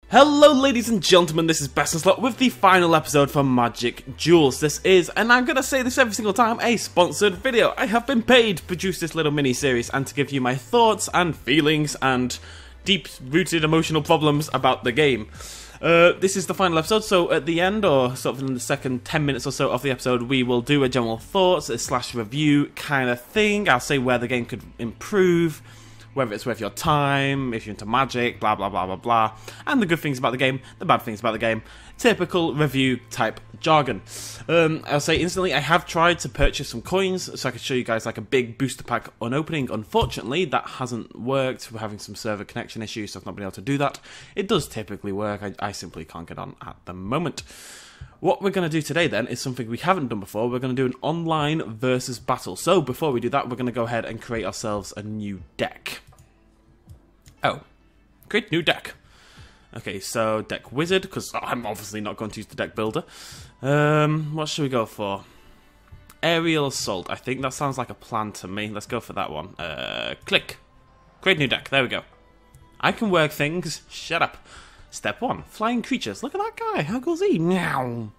Hello ladies and gentlemen, this is Bestinslot with the final episode for Magic Duels. This is, and I'm gonna say this every single time, a sponsored video. I have been paid to produce this little mini-series and to give you my thoughts and feelings and deep-rooted emotional problems about the game. This is the final episode, so at the end, or sort of in the second 10 minutes or so of the episode, we will do a general thoughts, / review kind of thing. I'll say where the game could improve, whether it's worth your time, if you're into Magic, blah blah blah blah blah, and the good things about the game, the bad things about the game, typical review type jargon. I'll say instantly, I have tried to purchase some coins so I could show you guys like a big booster pack unopening. Unfortunately, that hasn't worked. We're having some server connection issues, so I've not been able to do that. It does typically work, I simply can't get on at the moment. What we're going to do today then is something we haven't done before. We're going to do an online versus battle. So before we do that, we're going to go ahead and create ourselves a new deck. Oh, create new deck. Okay, so deck wizard, because I'm obviously not going to use the deck builder. What should we go for? Aerial assault. I think that sounds like a plan to me. Let's go for that one. Click. Create new deck. There we go. I can work things. Shut up. Step 1. Flying creatures. Look at that guy. How cool is he? Meow.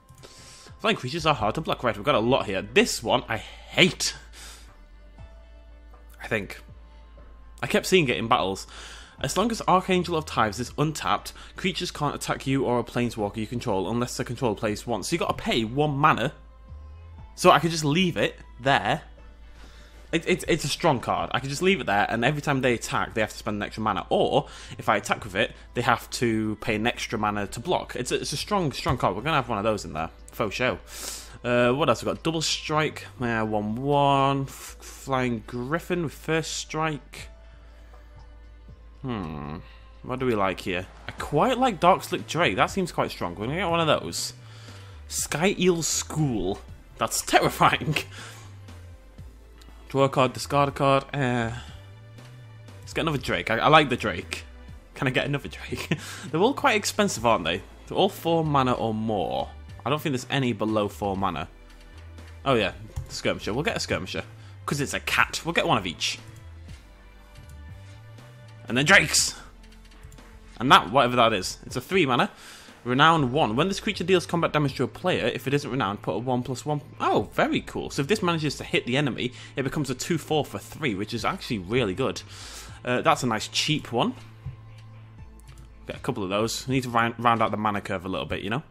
Flying creatures are hard to block. Right, we've got a lot here. This one I hate. I think. I kept seeing it in battles. As long as Archangel of Tithes is untapped, creatures can't attack you or a planeswalker you control unless the controller plays once. So you got to pay 1 mana. So I could just leave it there. It's a strong card. I could just leave it there, and every time they attack, they have to spend an extra mana. Or, if I attack with it, they have to pay an extra mana to block. It's a strong card. We're going to have one of those in there. Faux show. What else we got? Double Strike. 1/1. Flying Griffin with first strike. What do we like here? I quite like Dark Slick Drake. That seems quite strong. We're going to get one of those. Sky Eel School. That's terrifying. Draw a card, discard a card. Let's get another Drake. I like the Drake. Can I get another Drake? They're all quite expensive, aren't they? They're all 4 mana or more. I don't think there's any below 4 mana. Oh yeah, Skirmisher. We'll get a Skirmisher. Because it's a cat. We'll get one of each. And then Drakes! And that, whatever that is. It's a 3 mana. Renown 1. When this creature deals combat damage to a player, if it isn't renowned, put a 1/1. Oh, very cool. So if this manages to hit the enemy, it becomes a 2/4 for 3, which is actually really good. That's a nice cheap one. Get a couple of those. We need to round out the mana curve a little bit, you know?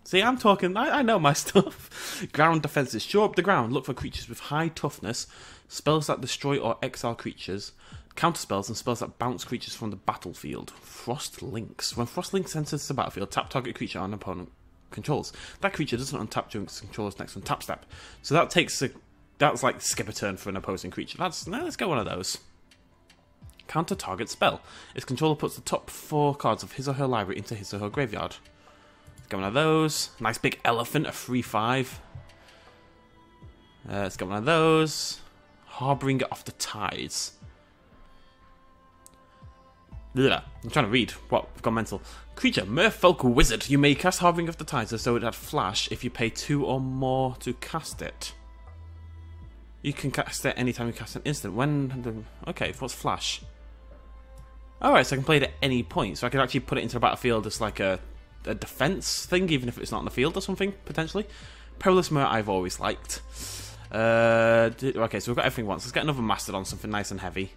See, I'm talking, I know my stuff. Ground defenses. Shore up the ground. Look for creatures with high toughness. Spells that destroy or exile creatures. Counter spells and spells that bounce creatures from the battlefield. Frost Links. When Frost Links enters the battlefield, tap target creature an opponent controls. That creature doesn't untap during its controller's next untap step. So that takes that's like skip a turn for an opposing creature. Let's get one of those. Counter target spell. Its controller puts the top 4 cards of his or her library into his or her graveyard. Let's get one of those. Nice big elephant, a 3/5. Let's get one of those. Harbinger of the Tides. Ugh, I'm trying to read. What? I've gone mental. Creature, Merfolk Wizard. You may cast Harbinger of the Tides as though it had flash if you pay 2 or more to cast it. You can cast it anytime you cast an instant. Okay, what's flash? Alright, so I can play it at any point. So I can actually put it into the battlefield as like a defense thing, even if it's not in the field or something, potentially. Perilous Mirror I've always liked. Okay, so we've got everything once. Let's get another Mastodon, something nice and heavy.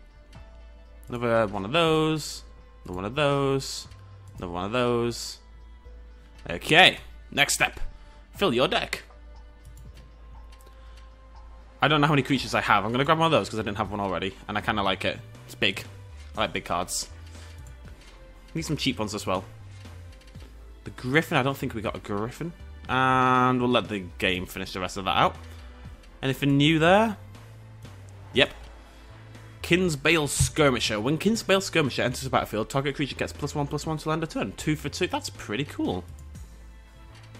Another one of those. Another one of those. Another one of those. Okay. Next step. Fill your deck. I don't know how many creatures I have. I'm going to grab one of those because I didn't have one already. And I kind of like it. It's big. I like big cards. Need some cheap ones as well. The Griffin. I don't think we got a Griffin. And we'll let the game finish the rest of that out. Anything new there? Yep. Kinsbale Skirmisher. When Kinsbale Skirmisher enters the battlefield, target creature gets +1/+1 till end of turn. 2 for 2. That's pretty cool.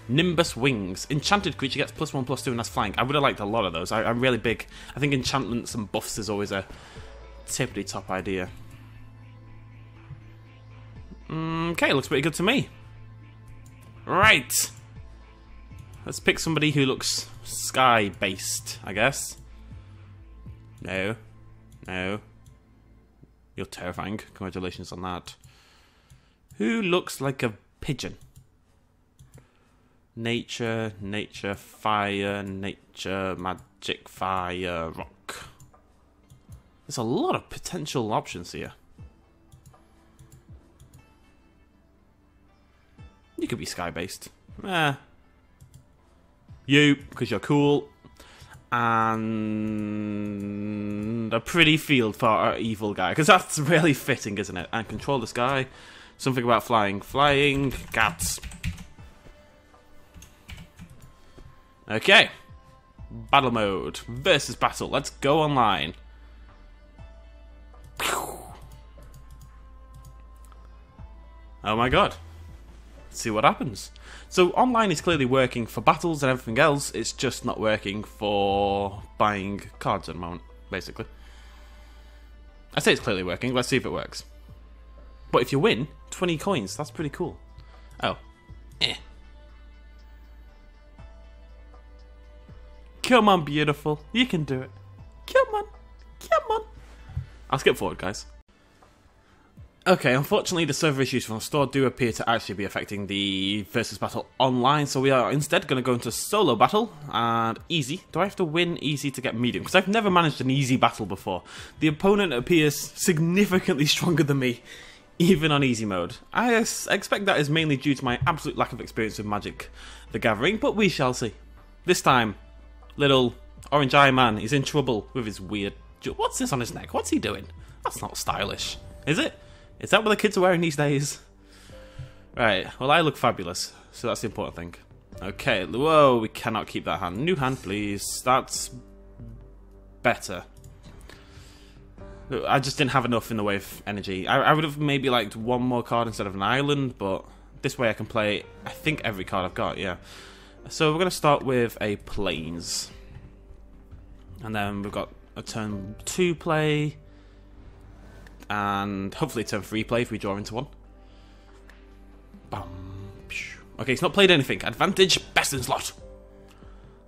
Nimbus Wings. Enchanted creature gets +1/+2 and that's flying. I would have liked a lot of those. I'm really big. I think enchantments and buffs is always a tippity top idea. Okay, looks pretty good to me. Right. Let's pick somebody who looks sky-based, I guess. No. No. You're terrifying. Congratulations on that. Who looks like a pigeon? Nature, fire, magic, fire, rock. There's a lot of potential options here. You could be sky-based. You, because you're cool. And a pretty field for our evil guy, because that's really fitting, isn't it? And control the sky. Something about flying. Flying. Cats. Okay. Battle mode. Versus battle. Let's go online. Oh my god. Let's see what happens. So online is clearly working for battles and everything else. It's just not working for buying cards at the moment, basically. I say it's clearly working. Let's see if it works. But if you win, 20 coins. That's pretty cool. Oh. Come on, beautiful. You can do it. Come on. Come on. I'll skip forward, guys. Okay, unfortunately the server issues from the store do appear to actually be affecting the versus battle online, so we are instead going to go into solo battle, and easy. Do I have to win easy to get medium? Because I've never managed an easy battle before. The opponent appears significantly stronger than me, even on easy mode. I expect that is mainly due to my absolute lack of experience with Magic the Gathering, but we shall see. This time, little orange eye man is in trouble with his weird... What's this on his neck? What's he doing? That's not stylish, is it? Is that what the kids are wearing these days? Right, well I look fabulous, so that's the important thing. Okay, whoa, we cannot keep that hand. New hand, please. That's better. I just didn't have enough in the way of energy. I would have maybe liked one more card instead of an island, but this way I can play, I think, every card I've got, yeah. So we're going to start with a Plains. And then we've got a turn 2 play. And hopefully turn 3 play if we draw into one. Bam. Okay, he's not played anything. Advantage, Bestinslot.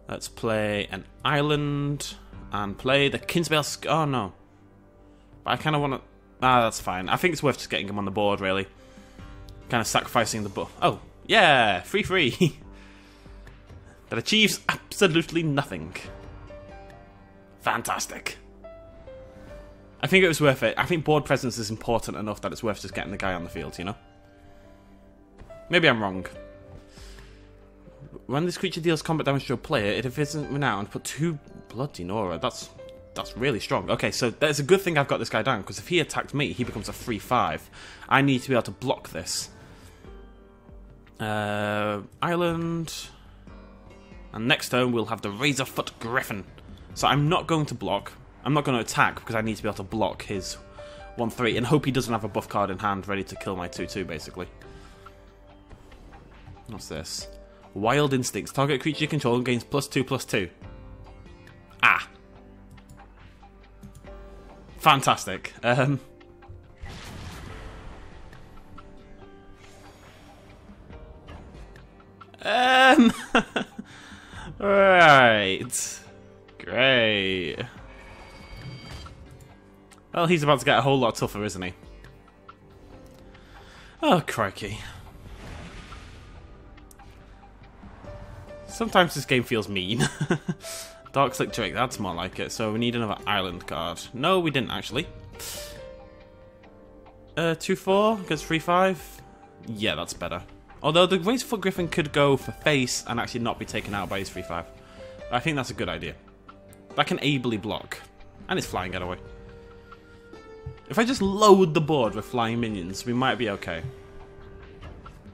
Let's play an island and play the Kinsbale. Oh no. But I kind of want to... Ah, that's fine. I think it's worth just getting him on the board, really. Kind of sacrificing the buff. Oh, yeah, 3-3. That achieves absolutely nothing. Fantastic. I think it was worth it. I think board presence is important enough that it's worth just getting the guy on the field, you know? Maybe I'm wrong. When this creature deals combat damage to a player, it isn't renowned, put 2 bloody Nora. That's really strong. Okay, so there's a good thing I've got this guy down, because if he attacked me, he becomes a 3-5. I need to be able to block this. Island. And next turn we'll have the Razorfoot Griffin. So I'm not going to block. I'm not going to attack because I need to be able to block his 1-3 and hope he doesn't have a buff card in hand ready to kill my 2-2, basically. What's this? Wild Instincts. Target creature you control gains +2/+2. Ah. Fantastic. Right. Great. Well, he's about to get a whole lot tougher, isn't he? Oh, crikey. Sometimes this game feels mean. Dark Slick Drake, that's more like it. So we need another island card. No, we didn't actually. 2-4 gets 3-5. Yeah, that's better. Although the Razorfoot Griffin could go for face and actually not be taken out by his 3-5. I think that's a good idea. That can ably block. And it's flying getaway. If I just load the board with flying minions, we might be okay.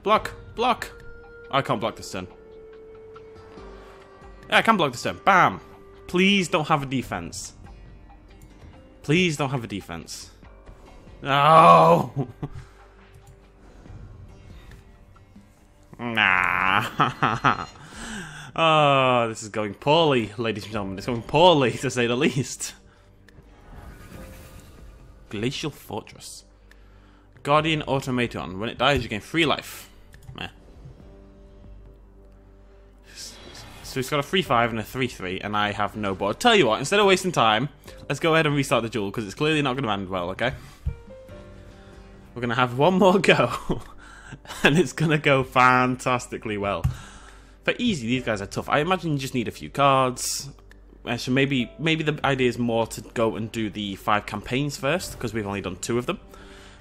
Block! Block! I can't block this turn. Yeah, I can block this turn. Bam! Please don't have a defense. Please don't have a defense. No! Nah. Oh, this is going poorly, ladies and gentlemen. It's going poorly, to say the least. Glacial Fortress. Guardian Automaton. When it dies, you gain 3 life. Meh. So he's got a 3-5 and a 3-3, and I have no board. Tell you what, instead of wasting time, let's go ahead and restart the duel, because it's clearly not going to end well, okay? We're going to have one more go and it's gonna go fantastically well. For easy, these guys are tough. I imagine you just need a few cards. So maybe the idea is more to go and do the 5 campaigns first, because we've only done 2 of them.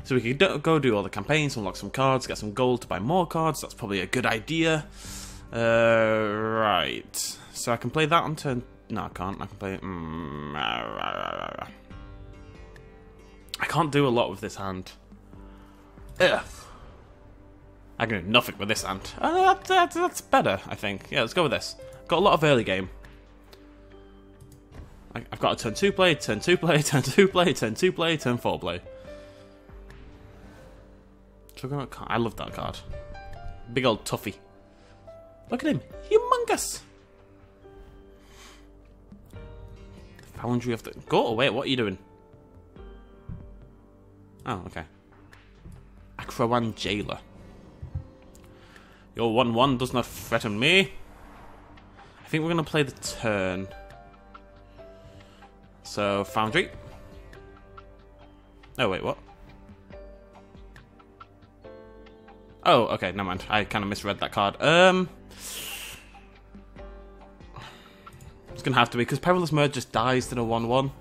So we could go do all the campaigns, unlock some cards, get some gold to buy more cards. That's probably a good idea. Right. So I can play that on turn... No, I can't. I can play... I can't do a lot with this hand. Ugh. I can do nothing with this hand. That's better, I think. Yeah, let's go with this. Got a lot of early game. I've got a turn 2 play, turn 2 play, turn 2 play, turn 2 play, turn 4 play. I love that card. Big old toughie. Look at him. Humongous. Foundry of the... Go away. What are you doing? Oh, okay. Acrowan Jailer. Your 1-1 does not threaten me. I think we're going to play the turn. So, Foundry. Oh, wait, what? Oh, okay, never mind. I kind of misread that card. It's going to have to be, because Perilous Merge just dies to the 1-1.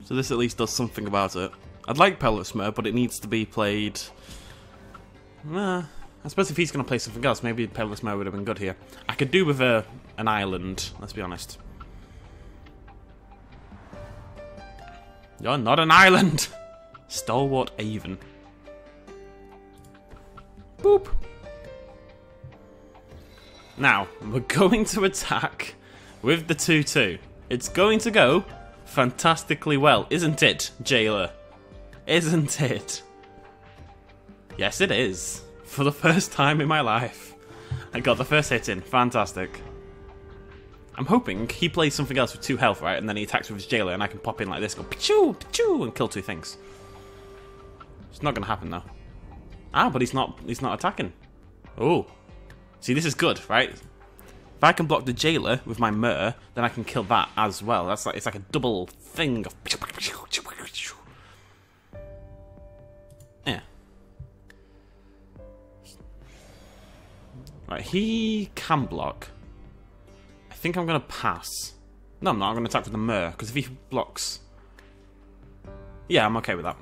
So this at least does something about it. I'd like Perilous Merge, but it needs to be played... I suppose if he's going to play something else, maybe Perilous Merge would have been good here. I could do with an island, let's be honest. You're not an island! Stalwart Avon. Boop! Now, we're going to attack with the 2-2. It's going to go fantastically well, isn't it, Jailer? Isn't it? Yes, it is. For the first time in my life. I got the first hit in. Fantastic. I'm hoping he plays something else with 2 health, right? And then he attacks with his Jailer and I can pop in like this, go pichoo, pichoo, and kill 2 things. It's not going to happen, though. Ah, but he's not attacking. Oh. See, this is good, right? If I can block the Jailer with my Myr, then I can kill that as well. That's like, it's like a double thing of... Yeah. Right, he can block. I think I'm going to pass. No, I'm not. I'm going to attack with the Myr, because if he blocks... Yeah, I'm okay with that.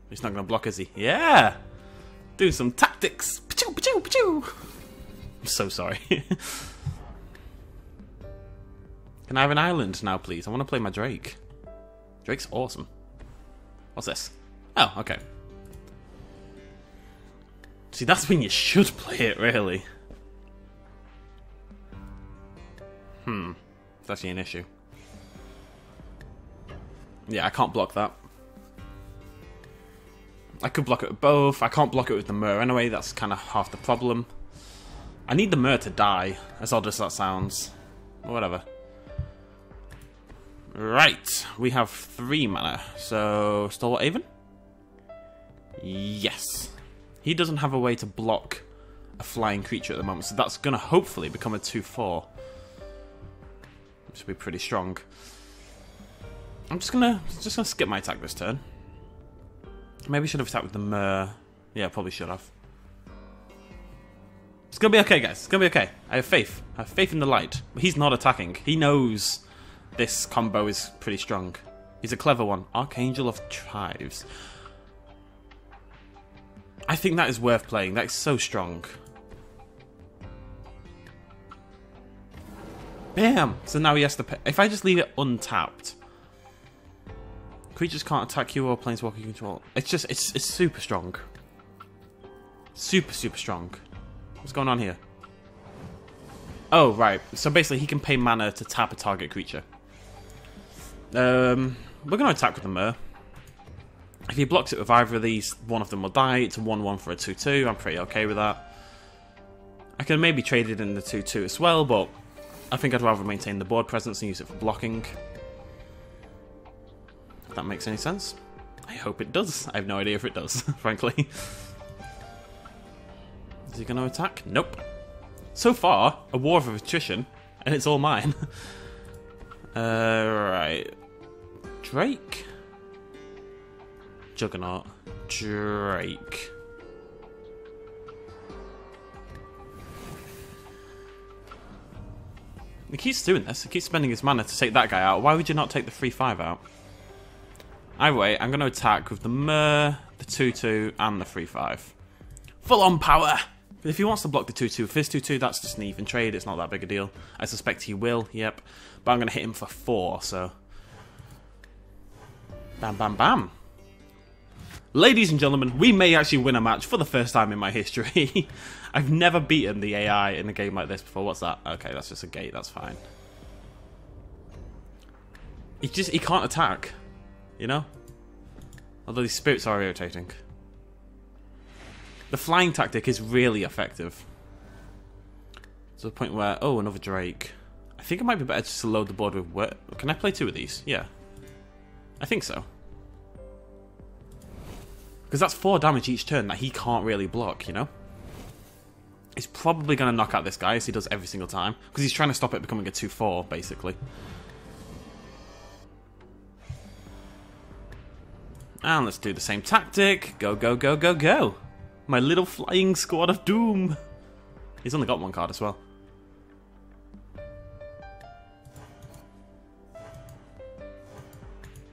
He's not going to block, is he? Yeah! Do some tactics! Pachoo, pachoo, pachoo! I'm so sorry. Can I have an island now, please? I want to play my Drake. Drake's awesome. What's this? Oh, okay. See, that's when you should play it, really. It's actually an issue. Yeah, I can't block that. I could block it with both. I can't block it with the Myr anyway. That's kind of half the problem. I need the Myr to die, as odd as that sounds. Whatever. Right. We have 3 mana. So, Stalwart Avon? Yes. He doesn't have a way to block a flying creature at the moment, so that's going to hopefully become a 2/4. Which will be pretty strong. I'm just gonna skip my attack this turn. Maybe should have attacked with the Myr. Yeah, probably should have. It's gonna be okay, guys. It's gonna be okay. I have faith. I have faith in the light. But he's not attacking. He knows this combo is pretty strong. He's a clever one. Archangel of Tribes. I think that is worth playing. That is so strong. Bam! So now he has to pay. If I just leave it untapped, creatures can't attack you or planeswalker you control. It's just, it's super strong. Super, super strong. What's going on here? Oh, right. So basically he can pay mana to tap a target creature. We're going to attack with the Myr. If he blocks it with either of these, one of them will die. It's a 1-1 for a 2/2. I'm pretty okay with that. I can maybe trade it in the 2/2 as well, but I think I'd rather maintain the board presence and use it for blocking. If that makes any sense. I hope it does. I have no idea if it does, frankly. Is he going to attack? Nope. So far, a war of attrition, and it's all mine. Right. Drake? Juggernaut. Drake. He keeps doing this. He keeps spending his mana to take that guy out. Why would you not take the 3/5 out? Either way, I'm going to attack with the Mer, the 2/2, and the 3/5. Full on power! If he wants to block the 2/2 with his 2/2, that's just an even trade. It's not that big a deal. I suspect he will, yep. But I'm going to hit him for 4, so... Bam, bam, bam. Ladies and gentlemen, we may actually win a match for the first time in my history. I've never beaten the AI in a game like this before. What's that? Okay, that's just a gate. That's fine. He can't attack, you know? Although these spirits are irritating. The flying tactic is really effective. To the point where... Oh, another Drake. I think it might be better just to load the board with... Can I play 2 of these? Yeah. I think so. Because that's 4 damage each turn that he can't really block, you know? He's probably going to knock out this guy, as he does every single time. Because he's trying to stop it becoming a 2/4, basically. And let's do the same tactic. Go, go, go, go, go. My little flying squad of doom. He's only got 1 card as well.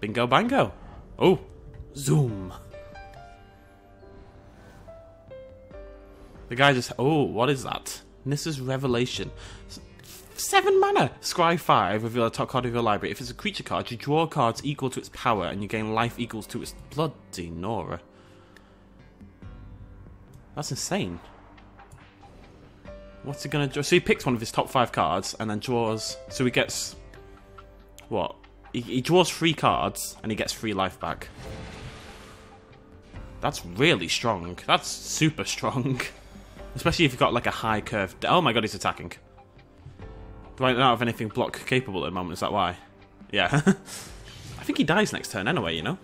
Bingo, bango. Oh, zoom. The guy just... Oh, what is that? Nissa's Revelation. 7 mana! Scry 5, reveal a top card of your library. If it's a creature card, you draw cards equal to its power, and you gain life equals to its... Bloody Nora. That's insane. What's he gonna draw? So he picks one of his top 5 cards, and then draws... So he gets... What? He draws 3 cards, and he gets 3 life back. That's really strong. That's super strong. Especially if you've got like a high curve. Oh my god, he's attacking. Do I not have anything block capable at the moment? Is that why? Yeah. I think he dies next turn anyway, you know?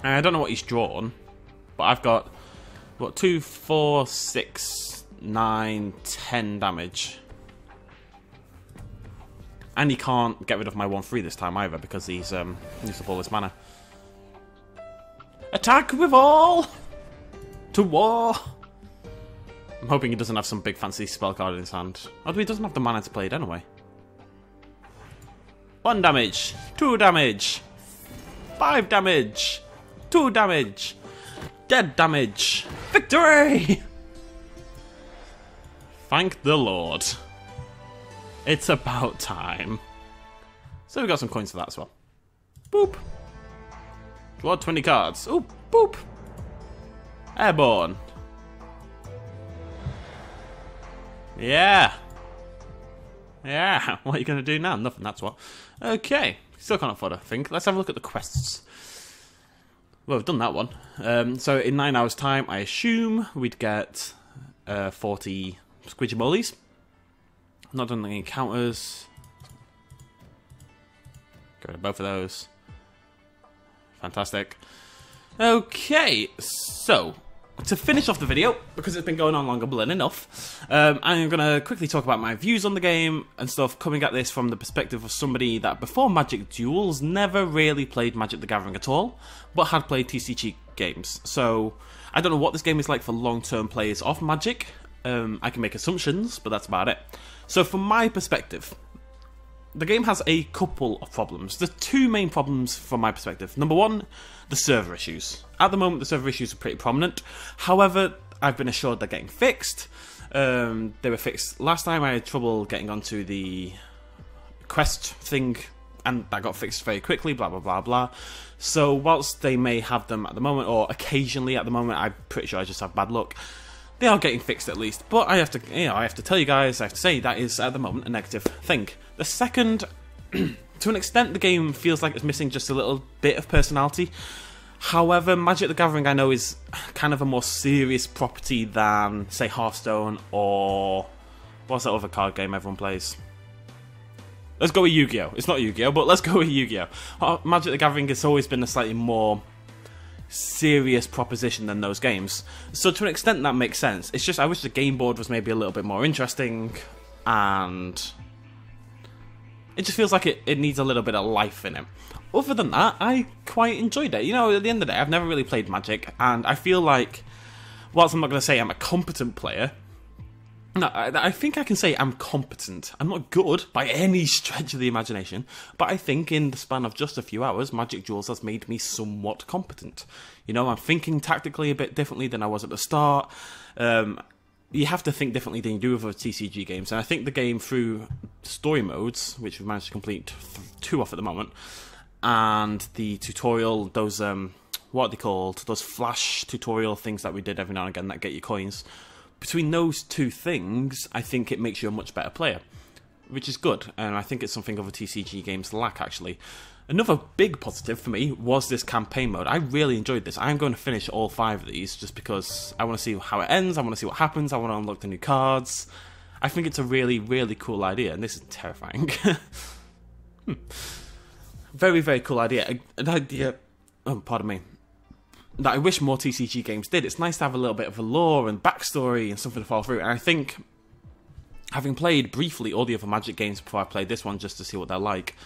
I don't know what he's drawn. But I've got, what, 2, 4, 6, 9, 10 damage. And he can't get rid of my 1/3 this time either because he's used up all his mana. Attack with all! To war! I'm hoping he doesn't have some big fancy spell card in his hand. Although he doesn't have the mana to play it anyway. 1 damage, 2 damage, 5 damage, 2 damage, dead damage, victory! Thank the Lord. It's about time. So we got some coins for that as well. Boop. Draw 20 cards. Ooh, boop. Airborne. Yeah. Yeah. What are you going to do now? Nothing, that's what. Okay. Still can't afford, I think. Let's have a look at the quests. Well, we've done that one. So in 9 hours' time, I assume we'd get 40 Squidgy-Mollies. Not done any encounters. Get rid of both of those. Fantastic. Okay, so to finish off the video, because it's been going on longer than enough, I'm going to quickly talk about my views on the game and stuff, coming at this from the perspective of somebody that before Magic Duels never really played Magic the Gathering at all, but had played TCG games. So I don't know what this game is like for long-term players of Magic. I can make assumptions, but that's about it. So from my perspective, the game has a couple of problems. There's 2 main problems from my perspective. Number 1, the server issues. At the moment, the server issues are pretty prominent. However, I've been assured they're getting fixed. They were fixed last time. I had trouble getting onto the quest thing, and that got fixed very quickly, blah, blah, blah, blah. So whilst they may have them at the moment, or occasionally at the moment, I'm pretty sure I just have bad luck. They are getting fixed at least, but I have to, I have to tell you guys, I have to say that is at the moment a negative thing. The second, to an extent, the game feels like it's missing just a little bit of personality. However, Magic the Gathering I know is kind of a more serious property than, say, Hearthstone or what's that other card game everyone plays? Let's go with Yu-Gi-Oh! It's not Yu-Gi-Oh, but let's go with Yu-Gi-Oh! Magic the Gathering has always been a slightly more serious proposition than those games. So to an extent that makes sense. It's just I wish the game board was maybe a little bit more interesting and It just feels like it needs a little bit of life in it. Other than that, I quite enjoyed it. You know, at the end of the day, I've never really played Magic, and I feel like, whilst I'm not going to say I'm a competent player, no, I think I can say I'm competent. I'm not good by any stretch of the imagination, but I think in the span of just a few hours, Magic Duels has made me somewhat competent. You know, I'm thinking tactically a bit differently than I was at the start. You have to think differently than you do with other TCG games, and I think the game, through story modes, which we've managed to complete 2 off at the moment, and the tutorial, those, what are they called? Those flash tutorial things that we did every now and again that get you coins. Between those 2 things, I think it makes you a much better player, which is good, and I think it's something other TCG games lack, actually. Another big positive for me was this campaign mode. I really enjoyed this. I'm going to finish all 5 of these just because I want to see how it ends, I want to see what happens, I want to unlock the new cards. I think it's a really, really cool idea, and this is terrifying. Very, very cool idea. An idea, oh, pardon me, that I wish more TCG games did. It's nice to have a little bit of a lore and backstory and something to follow through, and I think, having played briefly all the other Magic games before I played this one just to see what they're like,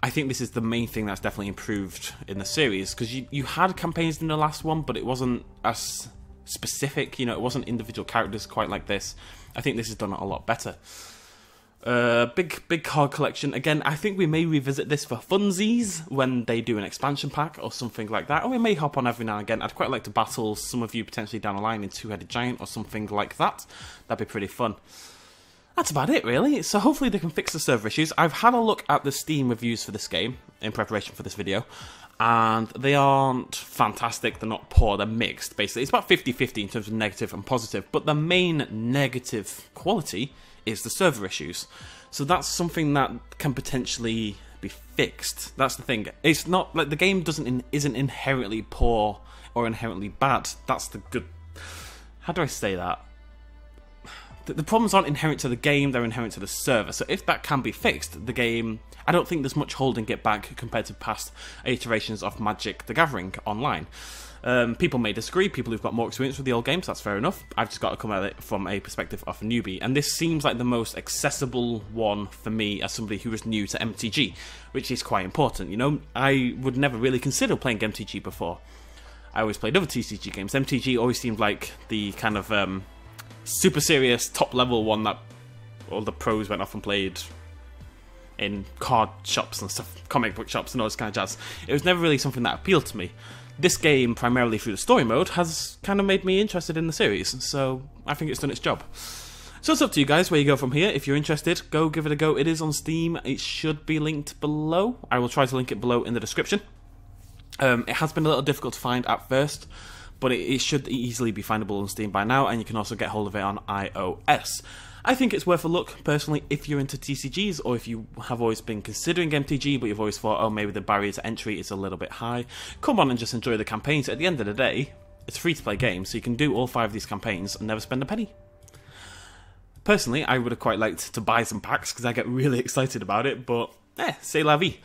I think this is the main thing that's definitely improved in the series, because you had campaigns in the last one, but it wasn't as specific, you know, it wasn't individual characters quite like this. I think this has done it a lot better. Big card collection. Again, I think we may revisit this for funsies when they do an expansion pack or something like that, or we may hop on every now and again. I'd quite like to battle some of you potentially down the line in Two-Headed Giant or something like that. That'd be pretty fun. That's about it, really. So hopefully they can fix the server issues. I've had a look at the Steam reviews for this game in preparation for this video, and they aren't fantastic, they're not poor, they're mixed, basically. It's about 50-50 in terms of negative and positive, but the main negative quality is the server issues. So that's something that can potentially be fixed. That's the thing. It's not like the game isn't inherently poor or inherently bad. That's the good... How do I say that? The problems aren't inherent to the game, they're inherent to the server. So if that can be fixed, the game... I don't think there's much holding it back compared to past iterations of Magic the Gathering online. People may disagree, people who've got more experience with the old games, that's fair enough. I've just got to come at it from a perspective of a newbie, and this seems like the most accessible one for me as somebody who is new to MTG, which is quite important. You know, I would never really consider playing MTG before. I always played other TCG games. MTG always seemed like the kind of super serious, top-level one that all the pros went off and played in card shops and stuff, comic book shops and all this kind of jazz. It was never really something that appealed to me. This game, primarily through the story mode, has kind of made me interested in the series, so I think it's done its job. So it's up to you guys where you go from here. If you're interested, go give it a go. It is on Steam. It should be linked below. I will try to link it below in the description. It has been a little difficult to find at first, but it should easily be findable on Steam by now, and you can also get hold of it on iOS. I think it's worth a look, personally, if you're into TCGs, or if you have always been considering MTG, but you've always thought, oh, maybe the barrier to entry is a little bit high. Come on and just enjoy the campaigns. At the end of the day, it's a free-to-play game, so you can do all 5 of these campaigns and never spend a penny. Personally, I would have quite liked to buy some packs, because I get really excited about it, but, c'est la vie.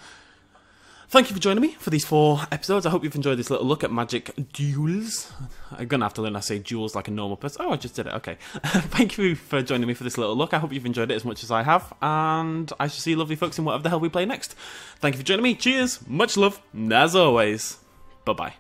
Thank you for joining me for these 4 episodes. I hope you've enjoyed this little look at Magic Duels. I'm going to have to learn how to say duels like a normal person. Oh, I just did it. Okay. Thank you for joining me for this little look. I hope you've enjoyed it as much as I have. And I shall see you lovely folks in whatever the hell we play next. Thank you for joining me. Cheers. Much love. And as always, bye-bye.